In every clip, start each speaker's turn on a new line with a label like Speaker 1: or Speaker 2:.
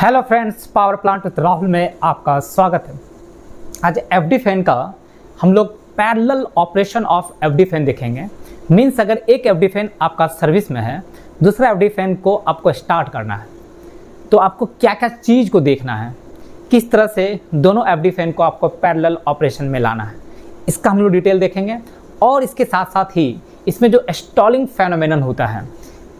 Speaker 1: Hello friends, power plant with Rahul में आपका स्वागत है। आज एफडी फैन का हम लोग parallel operation of FD fan देखेंगे। मीन्स अगर एक एफडी फैन आपका सर्विस में है, दूसरा एफडी फैन को आपको स्टार्ट करना है, तो आपको क्या क्या चीज़ को देखना है, किस तरह से दोनों एफडी फैन को आपको पैरेलल ऑपरेशन में लाना है, इसका हम लोग डिटेल देखेंगे। और इसके साथ साथ ही इसमें जो स्टॉलिंग फेनोमेनन होता है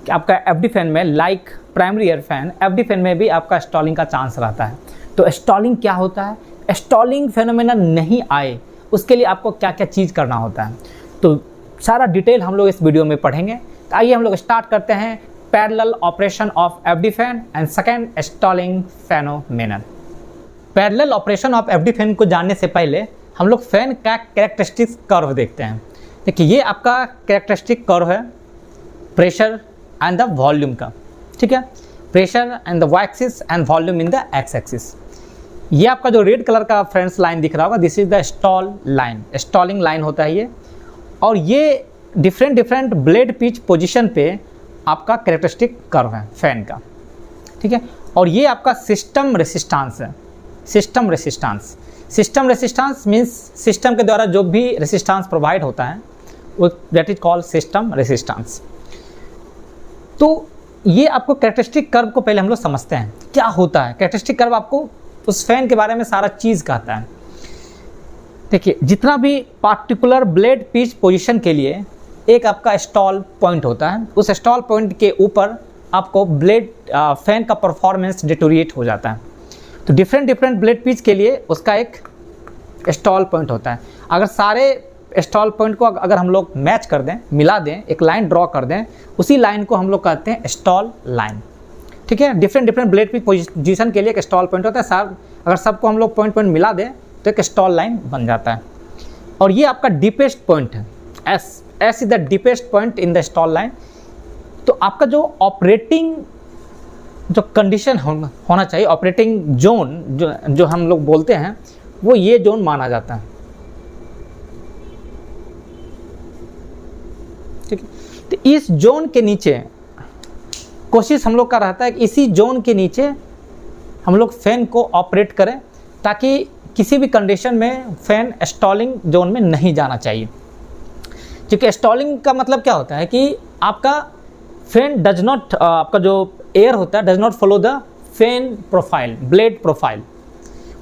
Speaker 1: कि आपका एफडी फैन में like primary air fan, FD fan में भी आपका स्टॉलिंग का चांस रहता है। तो स्टॉलिंग क्या होता है, स्टॉलिंग फेनोमेनन नहीं आए उसके लिए आपको क्या क्या चीज़ करना होता है, तो सारा डिटेल हम लोग इस वीडियो में पढ़ेंगे। तो आइए हम लोग स्टार्ट करते हैं parallel operation of FD fan and second stalling phenomenon. Parallel operation of FD fan को जानने से पहले हम लोग फैन का कैरेक्टरिस्टिक्स कर्व देखते हैं। देखिए ये आपका कैरेक्टरिस्टिक कर्व है प्रेशर एंड द वॉल्यूम का, ठीक है। Pressure and the y axis and volume in the x axis. ये आपका जो रेड कलर का फ्रेंड्स लाइन दिख रहा होगा, this is the stall line, stalling line होता है ये। और ये डिफरेंट ब्लेड पिच पोजीशन पे आपका कैरेक्टरिस्टिक कर्व है फैन का, ठीक है। और ये आपका सिस्टम रेसिस्टेंस है, system resistance. System resistance means system के द्वारा जो भी रेसिस्टेंस प्रोवाइड होता है वो that is called system resistance. तो ये आपको कैरेक्टरिस्टिक कर्व को पहले हम लोग समझते हैं क्या होता है। कैरेक्टरिस्टिक कर्व आपको उस फैन के बारे में सारा चीज़ कहता है। देखिए जितना भी पार्टिकुलर ब्लेड पिच पोजीशन के लिए एक आपका स्टॉल पॉइंट होता है, उस स्टॉल पॉइंट के ऊपर आपको ब्लेड फैन का परफॉर्मेंस डिटोरिएट हो जाता है। तो डिफरेंट ब्लेड पिच के लिए उसका एक स्टॉल पॉइंट होता है। अगर सारे स्टॉल पॉइंट को अगर हम लोग मैच कर दें, मिला दें, एक लाइन ड्रॉ कर दें, उसी लाइन को हम लोग कहते हैं स्टॉल लाइन, ठीक है। डिफरेंट ब्लेड पिच पोजीशन के लिए एक स्टॉल पॉइंट होता है। सार अगर सबको हम लोग पॉइंट मिला दें तो एक स्टॉल लाइन बन जाता है। और ये आपका डीपेस्ट पॉइंट है, S is the deepest point in the stall line. तो आपका जो ऑपरेटिंग जो कंडीशन होना चाहिए, ऑपरेटिंग जोन जो हम लोग बोलते हैं, वो ये जोन माना जाता है, ठीक है। तो इस जोन के नीचे कोशिश हम लोग का रहता है कि इसी जोन के नीचे हम लोग फैन को ऑपरेट करें, ताकि किसी भी कंडीशन में फैन स्टॉलिंग जोन में नहीं जाना चाहिए। क्योंकि स्टॉलिंग का मतलब क्या होता है कि आपका फैन डज नॉट, आपका जो एयर होता है does not follow the fan profile, blade profile,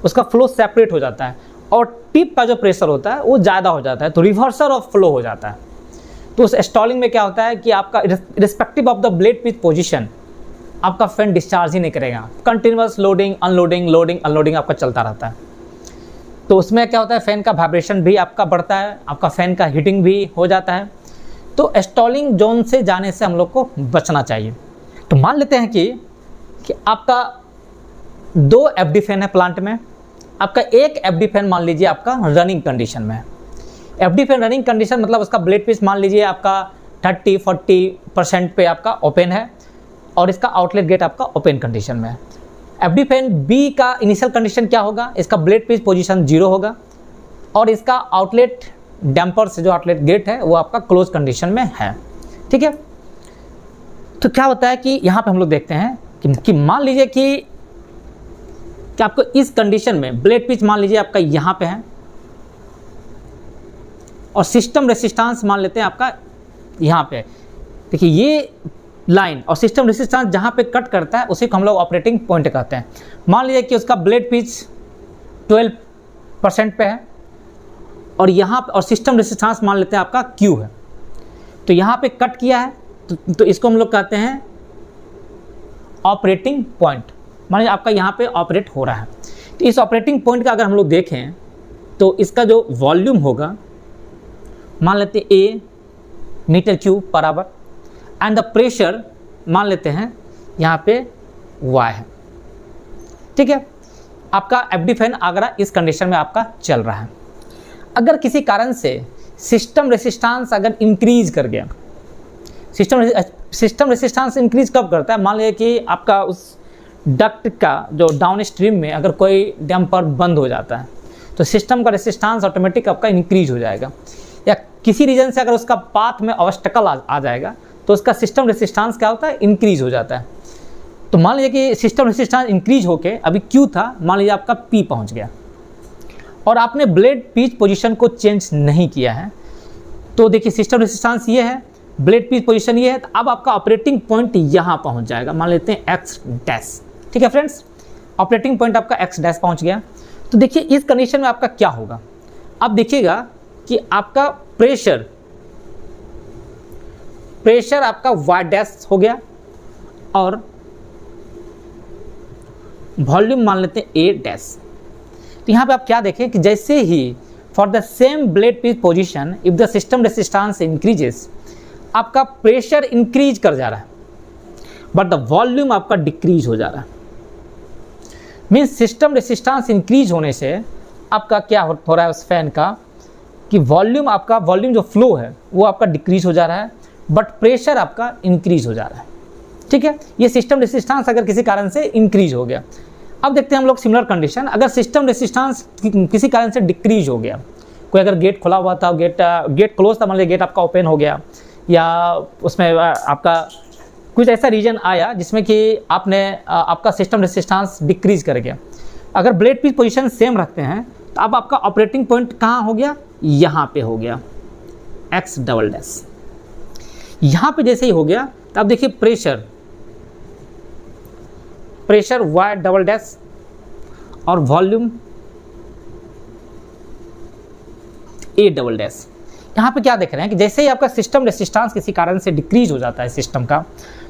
Speaker 1: उसका फ्लो सेपरेट हो जाता है और टिप का जो प्रेशर होता है वो ज़्यादा हो जाता है, तो रिवर्सल ऑफ फ्लो हो जाता है। तो उस स्टॉलिंग में क्या होता है कि आपका respective of the blade pitch position आपका फैन डिस्चार्ज ही नहीं करेगा, कंटिन्यूअस लोडिंग अनलोडिंग आपका चलता रहता है। तो उसमें क्या होता है, फैन का वाइब्रेशन भी आपका बढ़ता है, आपका फैन का हीटिंग भी हो जाता है। तो स्टॉलिंग जोन से जाने से हम लोग को बचना चाहिए। तो मान लेते हैं कि आपका 2 एफडी फैन है प्लांट में, आपका एक एफडी फैन मान लीजिए आपका रनिंग कंडीशन में है। एफडी फैन रनिंग कंडीशन मतलब उसका ब्लेड पिच मान लीजिए आपका 30-40% पे आपका ओपन है और इसका आउटलेट गेट आपका ओपन कंडीशन में है। एफडी फैन बी का इनिशियल कंडीशन क्या होगा, इसका ब्लेड पिच पोजीशन 0 होगा और इसका आउटलेट डैम्पर से जो आउटलेट गेट है वो आपका क्लोज कंडीशन में है, ठीक है। तो क्या होता है कि यहाँ पे हम लोग देखते हैं कि मान लीजिए कि आपको इस कंडीशन में ब्लेड पिच मान लीजिए आपका यहाँ पे है और सिस्टम रेसिस्टेंस मान लेते हैं आपका यहाँ पे। देखिए ये लाइन और सिस्टम रेसिस्टेंस जहाँ पे कट करता है उसी को हम लोग ऑपरेटिंग पॉइंट कहते हैं। मान लीजिए कि उसका ब्लेड पिच 12% पे है और यहाँ और सिस्टम रेसिस्टेंस मान लेते हैं आपका Q है, तो यहाँ पे कट किया है तो इसको हम लोग कहते हैं ऑपरेटिंग पॉइंट। मान लीजिए आपका यहाँ पे ऑपरेट हो रहा है, तो इस ऑपरेटिंग पॉइंट का अगर हम लोग देखें तो इसका जो वॉल्यूम होगा मान लेते हैं A मीटर क्यूब बराबर एंड द प्रेशर मान लेते हैं यहाँ पे Y है, ठीक है। आपका एफडी फैन अगर इस कंडीशन में आपका चल रहा है, अगर किसी कारण से सिस्टम रेसिस्टेंस अगर इंक्रीज कर गया, सिस्टम रेसिस्टेंस इंक्रीज कब करता है, मान लीजिए कि आपका उस डक्ट का जो डाउन स्ट्रीम में अगर कोई डैम्पर बंद हो जाता है तो सिस्टम का रेसिस्टेंस ऑटोमेटिक आपका इंक्रीज हो जाएगा, या किसी रीजन से अगर उसका पाथ में ऑब्स्टेकल आ जाएगा तो उसका सिस्टम रेसिस्टेंस क्या होता है, इंक्रीज हो जाता है। तो मान लीजिए कि सिस्टम रेजिस्टेंस इंक्रीज होके अभी क्यू था, मान लीजिए आपका पी पहुंच गया और आपने ब्लेड पिच पोजीशन को चेंज नहीं किया है, तो देखिए सिस्टम रेजिस्टेंस ये है, ब्लेड पिच पोजीशन ये है, तो अब आपका ऑपरेटिंग पॉइंट यहाँ पहुँच जाएगा, मान लेते हैं एक्स डैश। ठीक है फ्रेंड्स, ऑपरेटिंग पॉइंट आपका एक्स डैश पहुँच गया। तो देखिए इस कंडीशन में आपका क्या होगा, अब देखिएगा कि आपका प्रेशर आपका वाई डैश हो गया और वॉल्यूम मान लेते हैं ए डैश। तो यहाँ पे आप क्या देखें कि जैसे ही for the same blade pitch position if the system resistance increases, आपका प्रेशर इंक्रीज कर जा रहा है बट द वॉल्यूम आपका डिक्रीज हो जा रहा है। मीन्स सिस्टम रेजिस्टेंस इंक्रीज होने से आपका क्या हो रहा है उस फैन का कि वॉल्यूम जो फ्लो है वो आपका डिक्रीज हो जा रहा है बट प्रेशर आपका इंक्रीज हो जा रहा है। ठीक है, ये सिस्टम रेजिस्टेंस अगर किसी कारण से इंक्रीज हो गया। अब देखते हैं हम लोग सिमिलर कंडीशन, अगर सिस्टम रेजिस्टेंस किसी कारण से डिक्रीज हो गया, कोई अगर गेट खुला हुआ था, गेट क्लोज था, मान लीजिए गेट आपका ओपन हो गया या उसमें आपका कुछ ऐसा रीजन आया जिसमें कि आपका सिस्टम रेजिस्टेंस डिक्रीज कर गया। अगर ब्लेड पिच पोजीशन सेम रखते हैं तो अब आपका ऑपरेटिंग पॉइंट कहाँ हो गया, यहाँ पे हो गया एक्स डबल डैश। यहाँ पे जैसे ही हो गया तो अब देखिए प्रेशर वाई डबल डैश और वॉल्यूम ए डबल डैश। यहाँ पे क्या देख रहे हैं कि जैसे ही आपका सिस्टम रेजिस्टेंस किसी कारण से डिक्रीज हो जाता है सिस्टम का,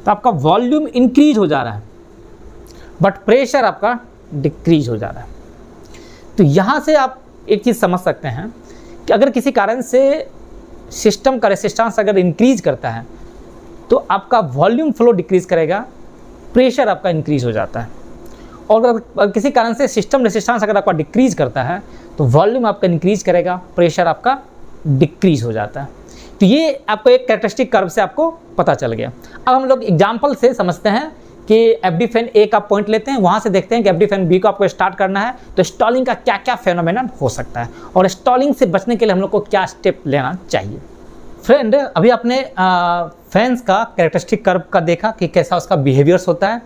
Speaker 1: तो आपका वॉल्यूम इंक्रीज हो जा रहा है बट प्रेशर आपका डिक्रीज हो जा रहा है। तो यहाँ से आप एक चीज़ समझ सकते हैं कि अगर किसी कारण से सिस्टम का रेजिस्टेंस अगर इंक्रीज करता है तो आपका वॉल्यूम फ्लो डिक्रीज करेगा, प्रेशर आपका इंक्रीज हो जाता है। और अगर किसी कारण से सिस्टम रेजिस्टेंस अगर आपका डिक्रीज करता है तो वॉल्यूम आपका इंक्रीज करेगा, प्रेशर आपका डिक्रीज हो जाता है। तो ये आपको एक कैरेक्टरिस्टिक कर्व से आपको पता चल गया। अब हम लोग एग्जाम्पल से समझते हैं कि एफडी फैन ए का पॉइंट लेते हैं, वहाँ से देखते हैं कि एफडी फैन बी को आपको स्टार्ट करना है तो स्टॉलिंग का क्या क्या फेनोमेनन हो सकता है और स्टॉलिंग से बचने के लिए हम लोग को क्या स्टेप लेना चाहिए। फ्रेंड, अभी आपने फैंस का कैरेक्टरिस्टिक कर्व का देखा कि कैसा उसका बिहेवियर्स होता है।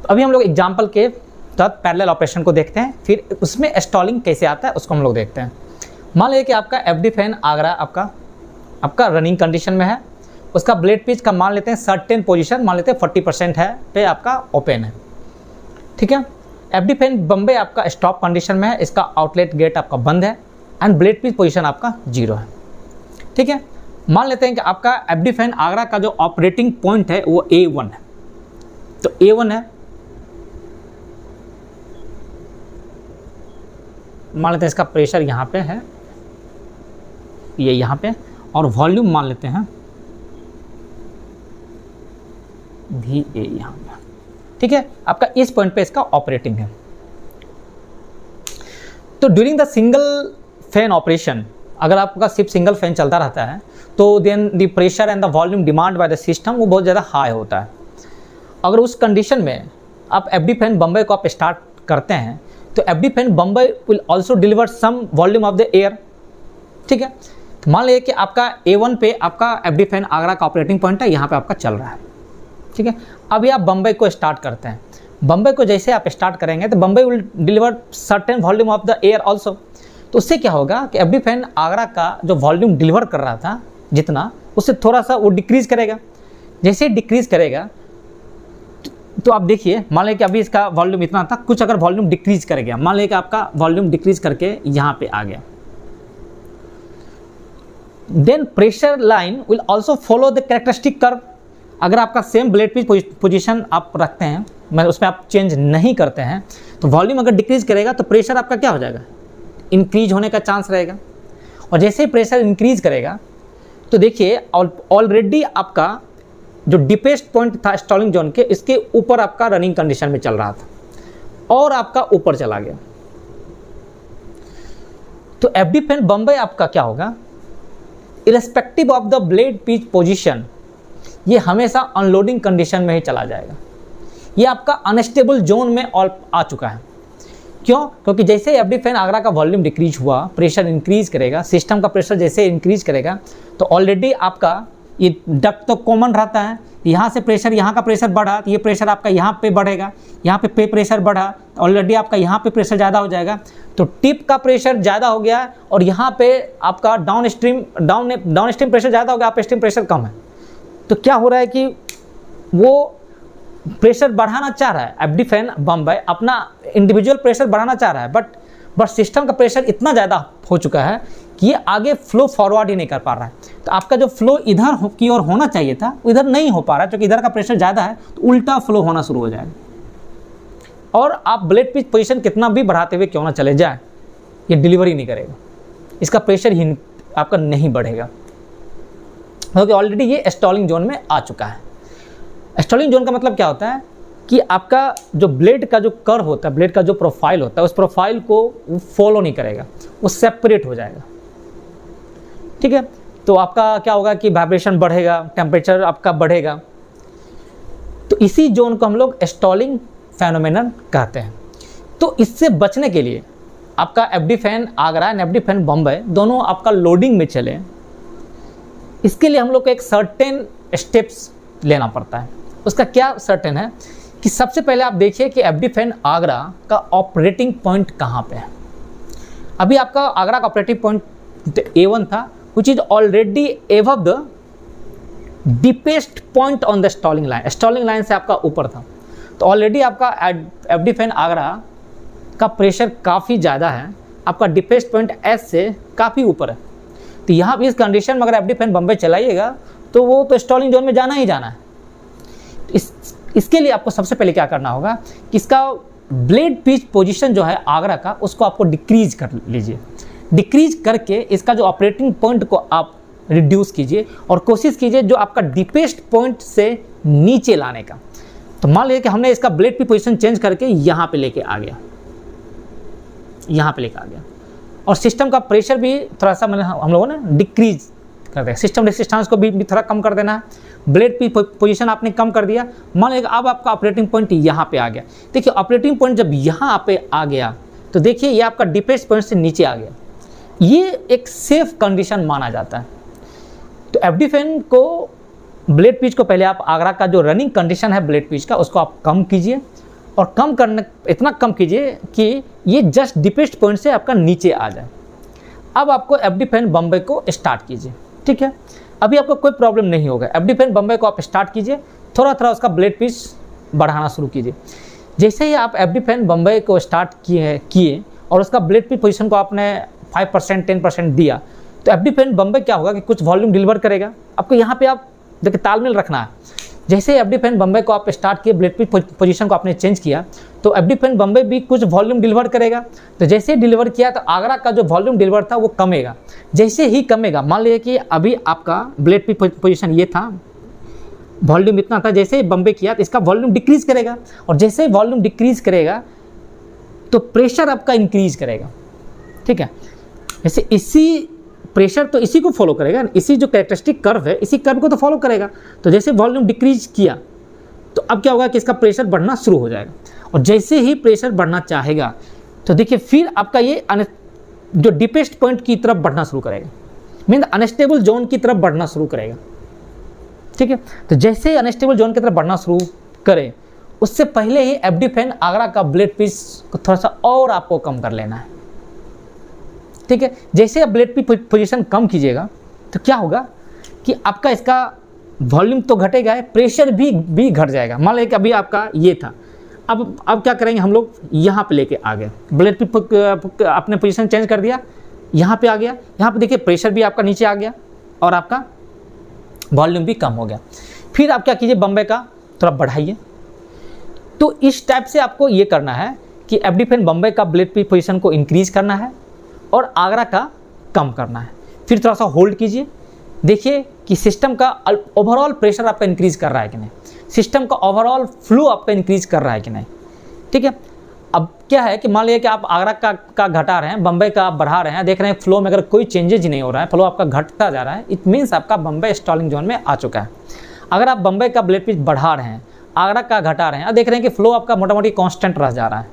Speaker 1: अभी हम लोग एग्जाम्पल के तहत पैरेलल ऑपरेशन को देखते हैं, फिर उसमें स्टॉलिंग कैसे आता है उसको हम लोग देखते हैं। मान लीजिए कि आपका एफडी फैन आगरा आपका रनिंग कंडीशन में है, उसका ब्लेड पिच का मान लेते हैं सर्टेन पोजीशन, मान लेते हैं 40% है पे आपका ओपन है। ठीक है, एफडी फैन बम्बे आपका स्टॉप कंडीशन में है, इसका आउटलेट गेट आपका बंद है एंड ब्लेड पिच पोजीशन आपका 0 है। ठीक है, मान लेते हैं कि आपका एफडी फैन आगरा का जो ऑपरेटिंग पॉइंट है वो A1 है, तो A1 है, मान लेते हैं इसका प्रेशर यहाँ पे है, ये यहाँ पे, और वॉल्यूम मान लेते हैं VA यहाँ पे। ठीक है, आपका इस पॉइंट पे इसका ऑपरेटिंग है। तो during the single fan operation, अगर आपका सिर्फ सिंगल फैन चलता रहता है तो then the pressure and the volume demand by the system वो बहुत ज़्यादा हाई होता है। अगर उस कंडीशन में आप एफडी फैन बम्बई को आप स्टार्ट करते हैं तो एफडी फैन बम्बई will also deliver some volume of the air. ठीक है, तो मान लीजिए कि आपका A1 पे आपका एफडी फैन आगरा का ऑपरेटिंग पॉइंट है, यहाँ पे आपका चल रहा है। ठीक है, अभी आप बम्बई को स्टार्ट करते हैं, बम्बई को जैसे आप स्टार्ट करेंगे तो Bombay will deliver certain volume of the air also. तो उससे क्या होगा कि एफडी फैन आगरा का जो वॉल्यूम डिलीवर कर रहा था जितना, उससे थोड़ा सा वो डिक्रीज़ करेगा। जैसे डिक्रीज़ करेगा तो आप देखिए, मान लें कि अभी इसका वॉल्यूम इतना था, कुछ अगर वॉल्यूम डिक्रीज़ कर गया, मान लें कि आपका वॉल्यूम डिक्रीज़ करके यहाँ पे आ गया, then pressure line will also follow the characteristic curve. अगर आपका सेम ब्लेड पिच पोजीशन आप रखते हैं, मैं उसमें आप चेंज नहीं करते हैं, तो वॉल्यूम अगर डिक्रीज़ करेगा तो प्रेशर आपका क्या हो जाएगा, इंक्रीज होने का चांस रहेगा। और जैसे ही प्रेशर इंक्रीज करेगा तो देखिए ऑलरेडी आपका जो डीपेस्ट पॉइंट था स्टॉलिंग जोन के, इसके ऊपर आपका रनिंग कंडीशन में चल रहा था और आपका ऊपर चला गया। तो एफडी फैन बम्बई आपका क्या होगा, irrespective of the blade pitch position, ये हमेशा अनलोडिंग कंडीशन में ही चला जाएगा। ये आपका अनस्टेबल जोन में आ चुका है। क्यों? क्योंकि जैसे एफडी फैन आगरा का वॉल्यूम डिक्रीज हुआ, प्रेशर इंक्रीज करेगा, सिस्टम का प्रेशर जैसे इंक्रीज करेगा तो ऑलरेडी आपका ये डक्ट तो कॉमन रहता है, यहाँ से प्रेशर, यहाँ का प्रेशर बढ़ा तो ये प्रेशर आपका यहाँ पे बढ़ेगा, यहाँ पे प्रेशर बढ़ा तो ऑलरेडी आपका यहाँ पे प्रेशर ज़्यादा हो जाएगा, तो टिप का प्रेशर ज़्यादा हो गया और यहाँ पे आपका डाउन स्ट्रीम प्रेशर ज़्यादा हो गया, अप स्ट्रीम प्रेशर कम है। तो क्या हो रहा है कि वो प्रेशर बढ़ाना चाह रहा है, एफडी फैन बम्बई अपना इंडिविजुअल प्रेशर बढ़ाना चाह रहा है, बट सिस्टम का प्रेशर इतना ज़्यादा हो चुका है कि ये आगे फ्लो फॉरवर्ड ही नहीं कर पा रहा है। तो आपका जो फ्लो इधर की ओर होना चाहिए था इधर नहीं हो पा रहा है, क्योंकि इधर का प्रेशर ज़्यादा है तो उल्टा फ्लो होना शुरू हो जाएगा। और आप ब्लेड पिच पोजीशन कितना भी बढ़ाते हुए क्यों ना चले जाए, ये डिलीवरी नहीं करेगा, इसका प्रेशर ही आपका नहीं बढ़ेगा, क्योंकि ऑलरेडी ये स्टॉलिंग जोन में आ चुका है। स्टॉलिंग जोन का मतलब क्या होता है कि आपका जो ब्लेड का जो कर्व होता है, ब्लेड का जो प्रोफाइल होता है, उस प्रोफाइल को फॉलो नहीं करेगा, वो सेपरेट हो जाएगा। ठीक है, तो आपका क्या होगा कि वाइब्रेशन बढ़ेगा, टेम्परेचर आपका बढ़ेगा। तो इसी जोन को हम लोग स्टॉलिंग फेनोमेनन कहते हैं। तो इससे बचने के लिए आपका FD fan Agra and FD fan Bombay दोनों आपका लोडिंग में चले, इसके लिए हम लोग को एक सर्टेन स्टेप्स लेना पड़ता है। उसका क्या सर्टेन है कि सबसे पहले आप देखिए कि एफडी फैन आगरा का ऑपरेटिंग पॉइंट कहाँ पे है। अभी आपका आगरा का ऑपरेटिंग पॉइंट A1 था, which is already above the deepest point on the stalling line। Stalling line से आपका ऊपर था, तो ऑलरेडी आपका एफडी फैन आगरा का प्रेशर काफ़ी ज़्यादा है, आपका डीपेस्ट पॉइंट S से काफ़ी ऊपर है। तो यहाँ भी इस कंडीशन में अगर एफडी फैन बम्बई चलाइएगा तो वो तो स्टॉलिंग जोन में जाना ही जाना है। इसके लिए आपको सबसे पहले क्या करना होगा कि इसका ब्लेड पिच पोजीशन जो है आगरा का, उसको आपको डिक्रीज कर लीजिए। डिक्रीज करके इसका जो ऑपरेटिंग पॉइंट को आप रिड्यूस कीजिए और कोशिश कीजिए जो आपका डीपेस्ट पॉइंट से नीचे लाने का। तो मान लीजिए कि हमने इसका ब्लेड पिच पोजीशन चेंज करके यहाँ पे लेके आ गया, यहाँ पे लेके आ गया, और सिस्टम का प्रेशर भी थोड़ा सा मतलब हम लोगों ने डिक्रीज कर दिया, सिस्टम रेसिस्टेंस को भी थोड़ा कम कर देना है। ब्लेड पिच पोजीशन आपने कम कर दिया, मान लीजिए अब आपका ऑपरेटिंग पॉइंट यहाँ पे आ गया। देखिए ऑपरेटिंग पॉइंट जब यहाँ पे आ गया तो देखिए ये आपका डीपेस्ट पॉइंट से नीचे आ गया, ये एक सेफ कंडीशन माना जाता है। तो एफडी फैन को ब्लेड पिच को पहले आप आगरा का जो रनिंग कंडीशन है ब्लेड पिच का, उसको आप कम कीजिए, और कम करने इतना कम कीजिए कि ये जस्ट डीपेस्ट पॉइंट से आपका नीचे आ जाए। अब आपको एफडी फैन बम्बई को स्टार्ट कीजिए। ठीक है, अभी आपको कोई प्रॉब्लम नहीं होगा। एफडी फैन बम्बई को आप स्टार्ट कीजिए, थोड़ा थोड़ा उसका ब्लेड पिच बढ़ाना शुरू कीजिए। जैसे ही आप एफडी फैन बम्बई को स्टार्ट किए और उसका ब्लेड पिच पोजीशन को आपने 5% 10% दिया, तो एफडी फैन बम्बई क्या होगा कि कुछ वॉल्यूम डिलीवर करेगा। आपको यहाँ पे आप देखिए तालमेल रखना है। जैसे एफडी फैन बम्बई को आप स्टार्ट किए, ब्लेड पिच पोजीशन को आपने चेंज किया, तो एफडी फैन बम्बई भी कुछ वॉल्यूम डिलीवर करेगा। तो जैसे डिलीवर किया तो आगरा का जो वॉल्यूम डिलीवर था वो कमेगा। जैसे ही कमेगा, मान लीजिए कि अभी आपका ब्लेड पिच पोजीशन ये था, वॉल्यूम इतना था, जैसे ही बम्बई किया तो इसका वॉल्यूम डिक्रीज करेगा, और जैसे ही वॉल्यूम डिक्रीज करेगा तो प्रेशर आपका इंक्रीज करेगा। ठीक है, जैसे इसी प्रेशर तो इसी को फॉलो करेगा, इसी जो कैरेक्टरिस्टिक कर्व है इसी कर्व को तो फॉलो करेगा। तो जैसे वॉल्यूम डिक्रीज किया तो अब क्या होगा कि इसका प्रेशर बढ़ना शुरू हो जाएगा, और जैसे ही प्रेशर बढ़ना चाहेगा तो देखिए फिर आपका ये जो डीपेस्ट पॉइंट की तरफ बढ़ना शुरू करेगा, मीन अनस्टेबल जोन की तरफ बढ़ना शुरू करेगा। ठीक है, तो जैसे ही अनस्टेबल जोन की तरफ बढ़ना शुरू करे, उससे पहले ही एफडी फैन आगरा का ब्लेड पिच को थोड़ा सा और आपको कम कर लेना है। ठीक है, जैसे आप ब्लेड पिच पोजीशन कम कीजिएगा तो क्या होगा कि आपका इसका वॉल्यूम तो घटेगा, प्रेशर भी घट जाएगा। मान लीजिए कि अभी आपका ये था, अब क्या करेंगे हम लोग, यहाँ पे लेके आ गए, ब्लेड पिच अपने पोजीशन चेंज कर दिया, यहाँ पे आ गया, यहाँ पे देखिए प्रेशर भी आपका नीचे आ गया और आपका वॉल्यूम भी कम हो गया। फिर आप क्या कीजिए, बम्बई का थोड़ा बढ़ाइए। तो इस टाइप से आपको ये करना है कि एफडी फैन बम्बई का ब्लेड पिच पोजीशन को इंक्रीज करना है और आगरा का कम करना है। फिर थोड़ा सा होल्ड कीजिए, देखिए कि सिस्टम का ओवरऑल प्रेशर आपका इंक्रीज कर रहा है कि नहीं, सिस्टम का ओवरऑल फ्लो आपका इंक्रीज कर रहा है कि नहीं। ठीक है, अब क्या है कि मान लीजिए कि आप आगरा का घटा रहे हैं, बम्बई का आप बढ़ा रहे हैं, देख रहे हैं फ्लो में अगर कोई चेंजेज नहीं हो रहा है, फ्लो आपका घटता जा रहा है, इट मीन्स आपका बम्बई स्टॉलिंग जोन में आ चुका है। अगर आप बम्बई का ब्लेड पिच बढ़ा रहे हैं, आगरा का घटा रहे हैं, देख रहे हैं कि फ्लो आपका मोटा मोटी कांस्टेंट रह जा रहा है,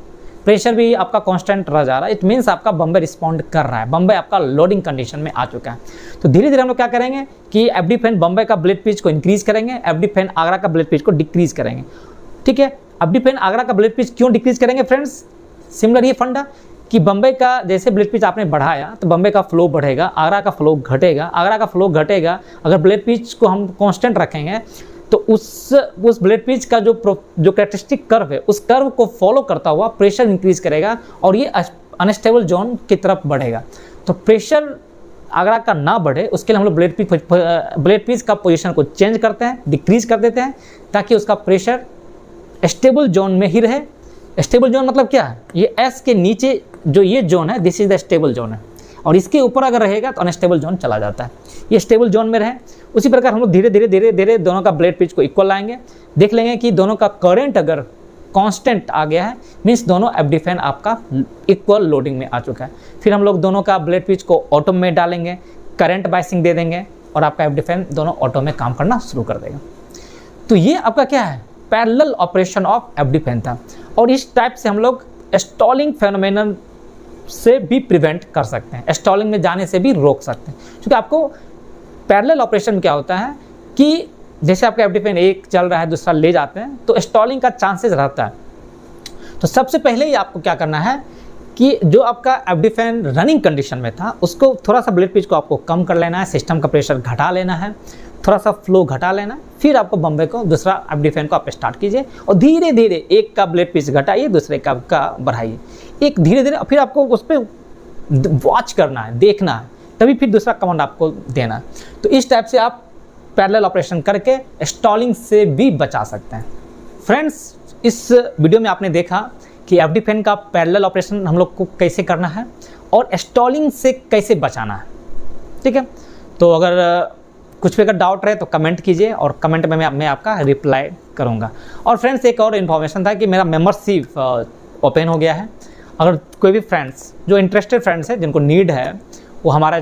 Speaker 1: प्रेशर भी आपका कांस्टेंट रह जा रहा है, इट मीन्स आपका बम्बे रिस्पॉन्ड कर रहा है, बम्बे आपका लोडिंग कंडीशन में आ चुका है। तो धीरे धीरे हम लोग क्या करेंगे कि एफडी फैन बम्बे का ब्लेड पिच को इंक्रीज करेंगे, एफडी फैन आगरा का ब्लेड पिच को डिक्रीज करेंगे। ठीक है, एफडी फैन आगरा का ब्लेड पिच क्यों डिक्रीज करेंगे फ्रेंड्स? सिमिलर ये फंडा कि बम्बे का जैसे ब्लेड पिच आपने बढ़ाया तो बम्बे का फ्लो बढ़ेगा, आगरा का फ्लो घटेगा, आगरा का फ्लो घटेगा। अगर ब्लेड पिच को हम कांस्टेंट रखेंगे तो उस ब्लेड पिच का जो कैरेक्टरिस्टिक कर्व है उस कर्व को फॉलो करता हुआ प्रेशर इंक्रीज करेगा और ये अनस्टेबल जोन की तरफ बढ़ेगा। तो प्रेशर आगरा का ना बढ़े उसके लिए हम लोग ब्लेड पिच का पोजीशन को चेंज करते हैं, डिक्रीज कर देते हैं, ताकि उसका प्रेशर स्टेबल जोन में ही रहे। स्टेबल जोन मतलब क्या है? ये एस के नीचे जो ये जोन है this is the stable zone है, और इसके ऊपर अगर रहेगा तो अनस्टेबल जोन चला जाता है। ये स्टेबल जोन में रहे। उसी प्रकार हम लोग धीरे धीरे दोनों का ब्लेड पिच को इक्वल लाएंगे। देख लेंगे कि दोनों का करंट अगर कांस्टेंट आ गया है मीन्स दोनों एफडी फैन आपका इक्वल लोडिंग में आ चुका है। फिर हम लोग दोनों का ब्लेड पिच को ऑटो में डालेंगे, करंट बाइसिंग दे देंगे और आपका एफडी फैन दोनों ऑटो में काम करना शुरू कर देगा। तो ये आपका क्या है? Parallel operation of FD fan था। और इस टाइप से हम लोग स्टॉलिंग फेनोमेनन से भी प्रिवेंट कर सकते हैं, स्टॉलिंग में जाने से भी रोक सकते हैं। क्योंकि आपको पैरेलल ऑपरेशन क्या होता है कि जैसे आपका एफडी फैन एक चल रहा है दूसरा ले जाते हैं तो स्टॉलिंग का चांसेस रहता है। तो सबसे पहले ही आपको क्या करना है कि जो आपका एफडी फैन रनिंग कंडीशन में था उसको थोड़ा सा ब्लेड पिच को आपको कम कर लेना है, सिस्टम का प्रेशर घटा लेना है, थोड़ा सा फ्लो घटा लेना है। फिर आपको बम्बे को दूसरा एफडी फैन को आप स्टार्ट कीजिए और धीरे धीरे एक का ब्लेड पिच घटाइए, दूसरे का बढ़ाइए, एक धीरे धीरे। फिर आपको उस पर वॉच करना है, देखना है, तभी फिर दूसरा कमांड आपको देना है। तो इस टाइप से आप पैरेलल ऑपरेशन करके स्टॉलिंग से भी बचा सकते हैं। फ्रेंड्स, इस वीडियो में आपने देखा कि एफडी फैन का पैरेलल ऑपरेशन हम लोग को कैसे करना है और स्टॉलिंग से कैसे बचाना है। ठीक है, तो अगर कुछ भी अगर डाउट रहे तो कमेंट कीजिए और कमेंट में मैं आपका रिप्लाई करूंगा। और फ्रेंड्स, एक और इन्फॉर्मेशन था कि मेरा मेंबरशिप ओपन हो गया है। अगर कोई भी फ्रेंड्स जो इंटरेस्टेड फ्रेंड्स हैं जिनको नीड है वो हमारा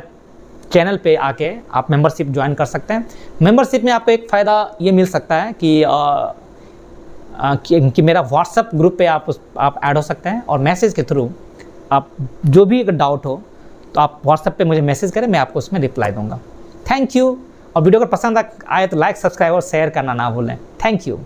Speaker 1: चैनल पे आके आप मेंबरशिप ज्वाइन कर सकते हैं। मेंबरशिप में आपको एक फ़ायदा ये मिल सकता है कि मेरा व्हाट्सएप ग्रुप पे आप ऐड हो सकते हैं और मैसेज के थ्रू आप जो भी अगर डाउट हो तो आप व्हाट्सएप पे मुझे मैसेज करें, मैं आपको उसमें रिप्लाई दूंगा। Thank you. और वीडियो अगर पसंद आए तो लाइक, सब्सक्राइब और शेयर करना ना भूलें। Thank you.